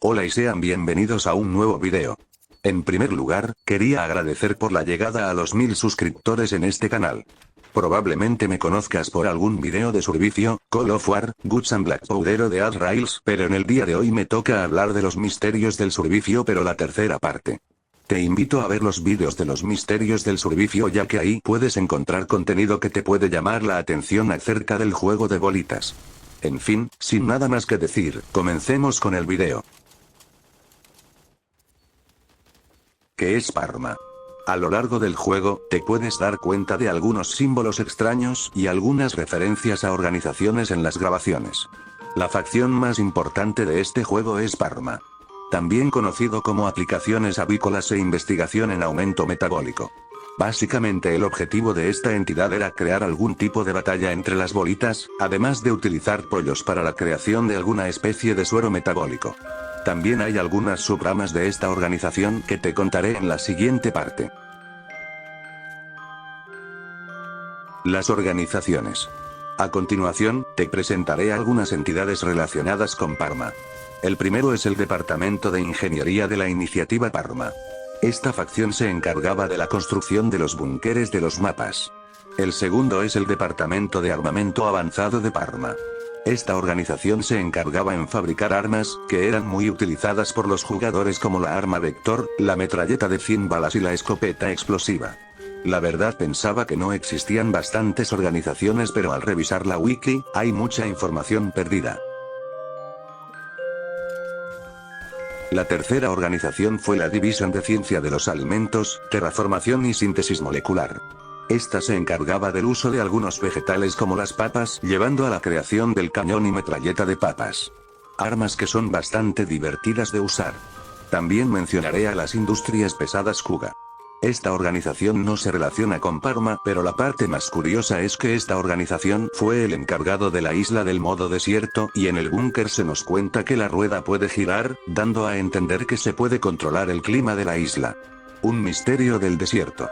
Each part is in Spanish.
Hola y sean bienvenidos a un nuevo video. En primer lugar, quería agradecer por la llegada a los 1000 suscriptores en este canal. Probablemente me conozcas por algún video de servicio, Call of War, Guts and Black Powder o de Ad Rails, pero en el día de hoy me toca hablar de los misterios del servicio, pero la tercera parte. Te invito a ver los vídeos de los misterios del servicio, ya que ahí puedes encontrar contenido que te puede llamar la atención acerca del juego de bolitas. En fin, sin nada más que decir, comencemos con el video. ¿Qué es PARMA? A lo largo del juego, te puedes dar cuenta de algunos símbolos extraños y algunas referencias a organizaciones en las grabaciones. La facción más importante de este juego es PARMA, también conocido como aplicaciones avícolas e investigación en aumento metabólico. Básicamente el objetivo de esta entidad era crear algún tipo de batalla entre las bolitas, además de utilizar pollos para la creación de alguna especie de suero metabólico. También hay algunas subramas de esta organización que te contaré en la siguiente parte. Las organizaciones. A continuación, te presentaré algunas entidades relacionadas con PARMA. El primero es el Departamento de Ingeniería de la Iniciativa PARMA. Esta facción se encargaba de la construcción de los búnkeres de los mapas. El segundo es el Departamento de Armamento Avanzado de PARMA. Esta organización se encargaba en fabricar armas, que eran muy utilizadas por los jugadores, como la arma vector, la metralleta de 100 balas y la escopeta explosiva. La verdad pensaba que no existían bastantes organizaciones, pero al revisar la wiki, hay mucha información perdida. La tercera organización fue la División de Ciencia de los Alimentos, Terraformación y Síntesis Molecular. Esta se encargaba del uso de algunos vegetales como las papas, llevando a la creación del cañón y metralleta de papas. Armas que son bastante divertidas de usar. También mencionaré a las industrias pesadas Kuga. Esta organización no se relaciona con PARMA, pero la parte más curiosa es que esta organización fue el encargado de la isla del modo desierto, y en el búnker se nos cuenta que la rueda puede girar, dando a entender que se puede controlar el clima de la isla. Un misterio del desierto.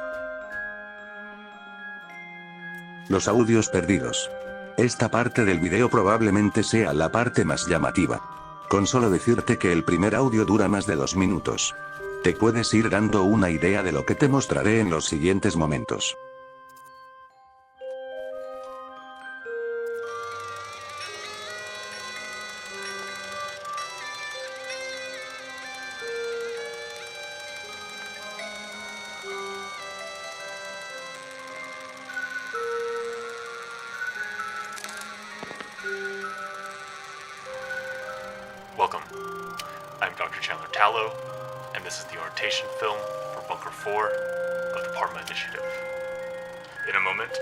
Los audios perdidos. Esta parte del video probablemente sea la parte más llamativa. Con solo decirte que el primer audio dura más de 2 minutos. Te puedes ir dando una idea de lo que te mostraré en los siguientes momentos. Welcome. I'm Dr. Chandler Tallow, and this is the Orientation film for Bunker 4 of the PARMA Initiative. In a moment,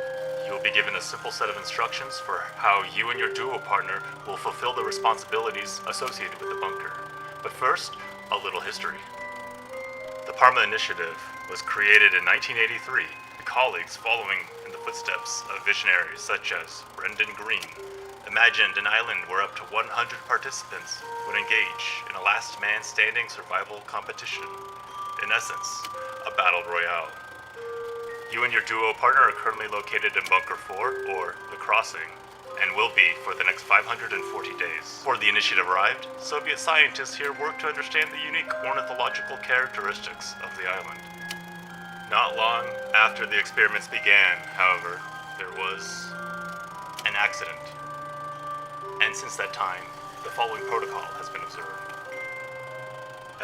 you will be given a simple set of instructions for how you and your duo partner will fulfill the responsibilities associated with the bunker. But first, a little history. The PARMA Initiative was created in 1983 by colleagues following in the footsteps of visionaries such as Brendan Green. Imagined an island where up to 100 participants would engage in a last man standing survival competition. In essence, a battle royale. You and your duo partner are currently located in Bunker 4, or The Crossing, and will be for the next 540 days. Before the initiative arrived, Soviet scientists here worked to understand the unique ornithological characteristics of the island. Not long after the experiments began, however, there was an accident. And since that time, the following protocol has been observed.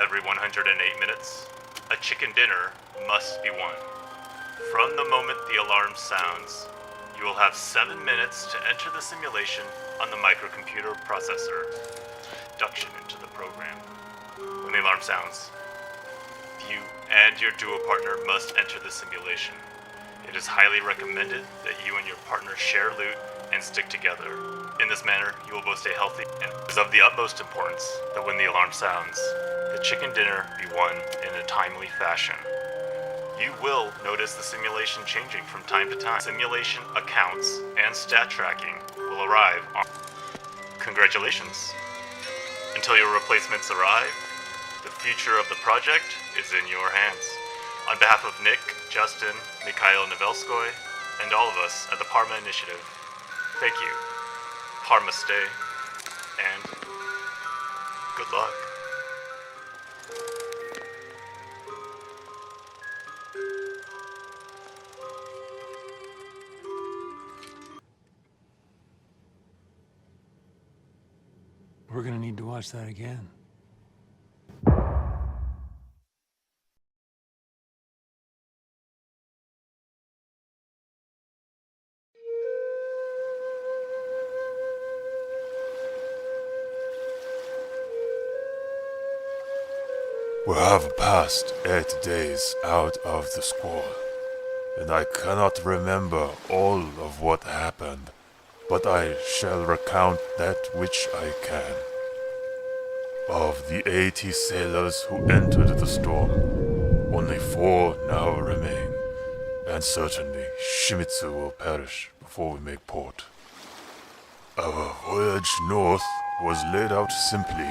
Every 108 minutes, a chicken dinner must be won. From the moment the alarm sounds, you will have 7 minutes to enter the simulation on the microcomputer processor. Induction into the program. When the alarm sounds, you and your duo partner must enter the simulation. It is highly recommended that you and your partner share loot and stick together. In this manner, you will both stay healthy, and it is of the utmost importance that when the alarm sounds, the chicken dinner be won in a timely fashion. You will notice the simulation changing from time to time. Simulation accounts and stat tracking will arrive on... Congratulations! Until your replacements arrive, the future of the project is in your hands. On behalf of Nick, Justin, Mikhail Novelskoy, and all of us at the PARMA Initiative, thank you. PARMA stay, and good luck. watch that again. We have passed 8 days out of the squall, and I cannot remember all of what happened, but I shall recount that which I can. Of the 80 sailors who entered the storm, only 4 now remain, and certainly Shimizu will perish before we make port. Our voyage north was laid out simply.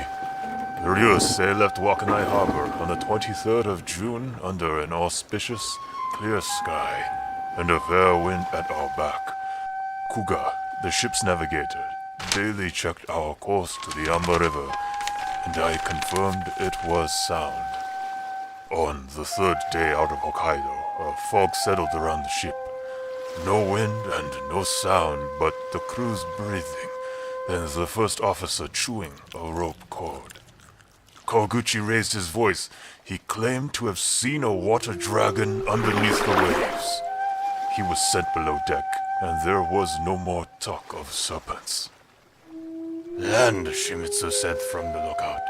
The Ryusei left Wakanai Harbor on the 23rd of June under an auspicious, clear sky and a fair wind at our back. Kuga, the ship's navigator, daily checked our course to the Amba River, and I confirmed it was sound. On the 3rd day out of Hokkaido, a fog settled around the ship. No wind and no sound but the crew's breathing and the first officer chewing a rope cord. Koguchi raised his voice. He claimed to have seen a water dragon underneath the waves. He was sent below deck, and there was no more talk of serpents. "Land," Shimizu said from the lookout.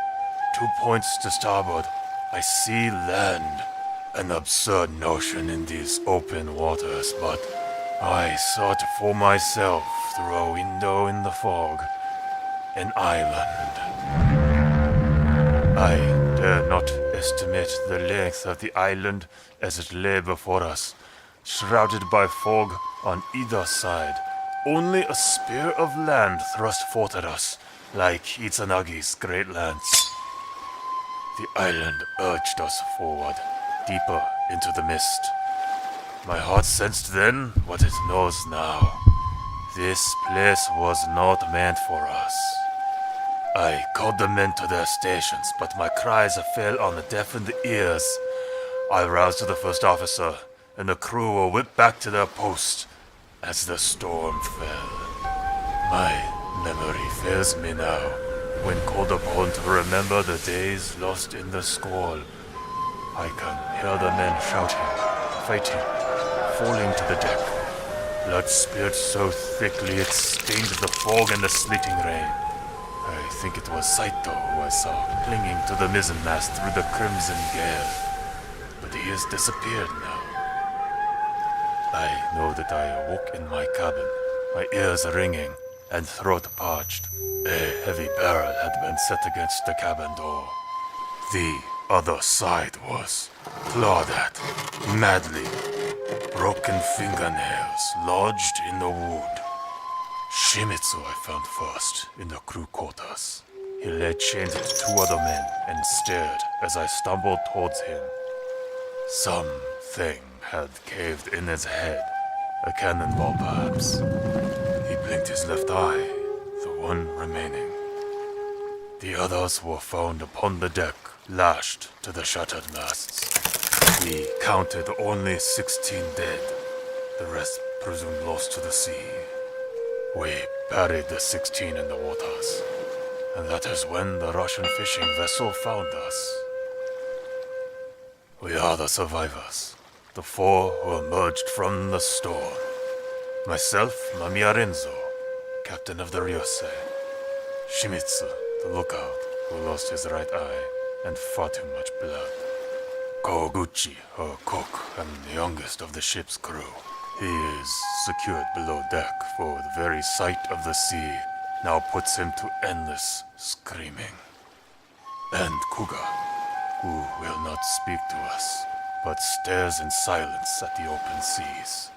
"2 points to starboard. I see land." An absurd notion in these open waters, but I saw it for myself through a window in the fog. An island. I dare not estimate the length of the island as it lay before us, shrouded by fog on either side. Only a spear of land thrust forth at us, like Itsanagi's great lance. The island urged us forward, deeper into the mist. My heart sensed then what it knows now. This place was not meant for us. I called the men to their stations, but my cries fell on the deafened ears. I roused the first officer, and the crew were whipped back to their post as the storm fell. My memory fails me now, when called upon to remember the days lost in the squall. I can hear the men shouting, fighting, falling to the deck. Blood spilled so thickly it stained the fog and the sleeting rain. I think it was Saito who I saw clinging to the mizzenmast through the crimson gale. But he has disappeared now. I know that I awoke in my cabin, my ears ringing and throat parched. A heavy barrel had been set against the cabin door. The other side was clawed at, madly. Broken fingernails lodged in the wood. Shimizu I found first, in the crew quarters. He lay chained to 2 other men and stared as I stumbled towards him. Something had caved in his head, a cannonball perhaps. He blinked his left eye, the one remaining. The others were found upon the deck, lashed to the shattered masts. We counted only 16 dead, the rest presumed lost to the sea. We buried the 16 in the waters, and that is when the Russian fishing vessel found us. We are the survivors, the 4 who emerged from the storm. Myself, Mamiya Renzo, captain of the Ryusei. Shimizu, the lookout, who lost his right eye and far too much blood. Koguchi, her cook and the youngest of the ship's crew. He is secured below deck, for the very sight of the sea now puts him to endless screaming. And Kuga, who will not speak to us, but stares in silence at the open seas.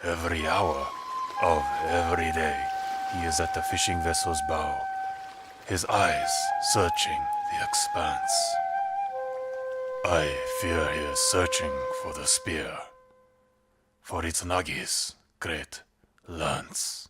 Every hour of every day, he is at the fishing vessel's bow, his eyes searching the expanse. I fear he is searching for the spear, for Itsanagi's great lance.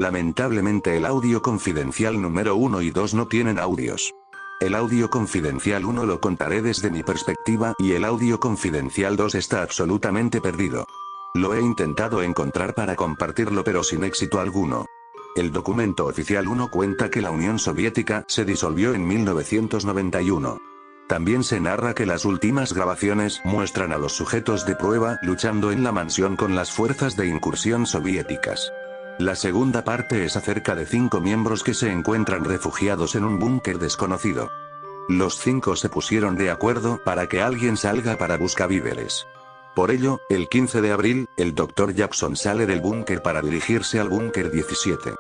Lamentablemente el audio confidencial número 1 y 2 no tienen audios. El audio confidencial 1 lo contaré desde mi perspectiva y el audio confidencial 2 está absolutamente perdido. Lo he intentado encontrar para compartirlo pero sin éxito alguno. El documento oficial 1 cuenta que la Unión Soviética se disolvió en 1991. También se narra que las últimas grabaciones muestran a los sujetos de prueba luchando en la mansión con las fuerzas de incursión soviéticas. La segunda parte es acerca de 5 miembros que se encuentran refugiados en un búnker desconocido. Los 5 se pusieron de acuerdo para que alguien salga para buscar víveres. Por ello, el 15 de abril, el Dr. Jackson sale del búnker para dirigirse al búnker 17.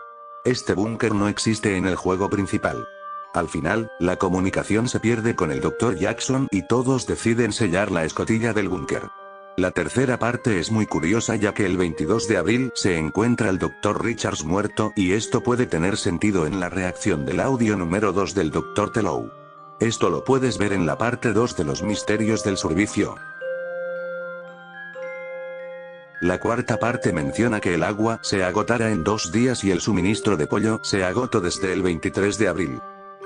Este búnker no existe en el juego principal. Al final, la comunicación se pierde con el Dr. Jackson y todos deciden sellar la escotilla del búnker. La tercera parte es muy curiosa ya que el 22 de abril se encuentra el Dr. Richards muerto y esto puede tener sentido en la reacción del audio número 2 del Dr. Tellow. Esto lo puedes ver en la parte 2 de los misterios del servicio. La cuarta parte menciona que el agua se agotará en 2 días y el suministro de pollo se agotó desde el 23 de abril.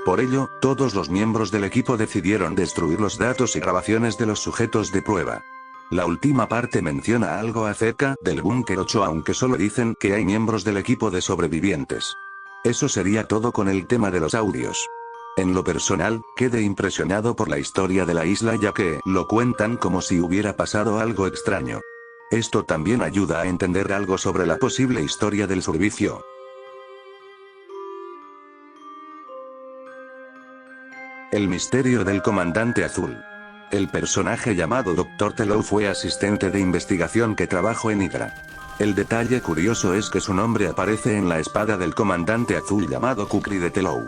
Por ello, todos los miembros del equipo decidieron destruir los datos y grabaciones de los sujetos de prueba. La última parte menciona algo acerca del búnker 8 aunque solo dicen que hay miembros del equipo de sobrevivientes. Eso sería todo con el tema de los audios. En lo personal, quedé impresionado por la historia de la isla ya que lo cuentan como si hubiera pasado algo extraño. Esto también ayuda a entender algo sobre la posible historia del servicio. El misterio del comandante azul. El personaje llamado Dr. Tellow fue asistente de investigación que trabajó en Hydra. El detalle curioso es que su nombre aparece en la espada del comandante azul llamado Kuga de Tellow.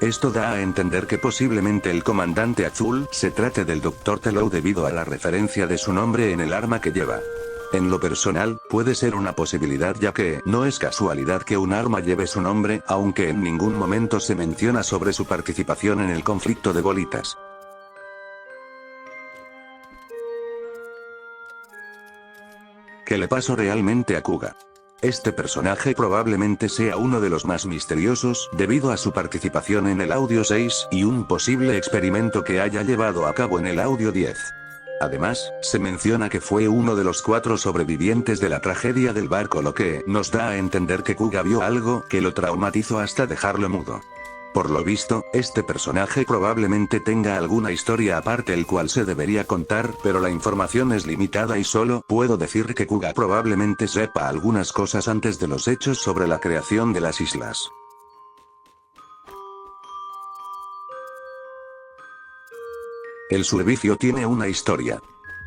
Esto da a entender que posiblemente el comandante azul se trate del Dr. Tellow debido a la referencia de su nombre en el arma que lleva. En lo personal, puede ser una posibilidad ya que no es casualidad que un arma lleve su nombre, aunque en ningún momento se menciona sobre su participación en el conflicto de bolitas. ¿Qué le pasó realmente a Kuga? Este personaje probablemente sea uno de los más misteriosos debido a su participación en el audio 6 y un posible experimento que haya llevado a cabo en el audio 10. Además, se menciona que fue uno de los 4 sobrevivientes de la tragedia del barco, lo que nos da a entender que Kuga vio algo que lo traumatizó hasta dejarlo mudo. Por lo visto, este personaje probablemente tenga alguna historia aparte el cual se debería contar, pero la información es limitada y solo puedo decir que Kuga probablemente sepa algunas cosas antes de los hechos sobre la creación de las islas. El servicio tiene una historia.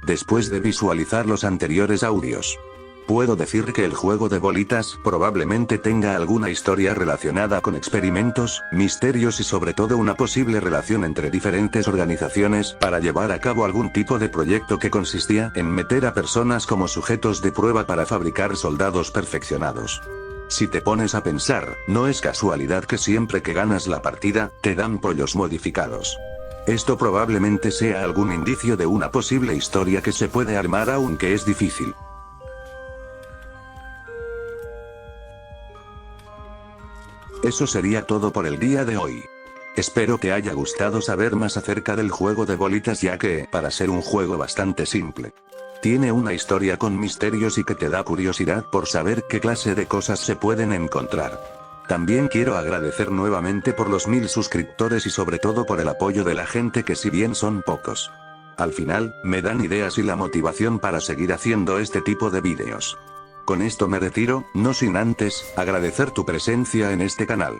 Después de visualizar los anteriores audios, puedo decir que el juego de bolitas probablemente tenga alguna historia relacionada con experimentos, misterios y sobre todo una posible relación entre diferentes organizaciones para llevar a cabo algún tipo de proyecto que consistía en meter a personas como sujetos de prueba para fabricar soldados perfeccionados. Si te pones a pensar, no es casualidad que siempre que ganas la partida, te dan pollos modificados. Esto probablemente sea algún indicio de una posible historia que se puede armar aunque es difícil. Eso sería todo por el día de hoy. Espero te haya gustado saber más acerca del juego de bolitas ya que, para ser un juego bastante simple, tiene una historia con misterios y que te da curiosidad por saber qué clase de cosas se pueden encontrar. También quiero agradecer nuevamente por los 1000 suscriptores y sobre todo por el apoyo de la gente que si bien son pocos, al final, me dan ideas y la motivación para seguir haciendo este tipo de vídeos. Con esto me retiro, no sin antes, agradecer tu presencia en este canal.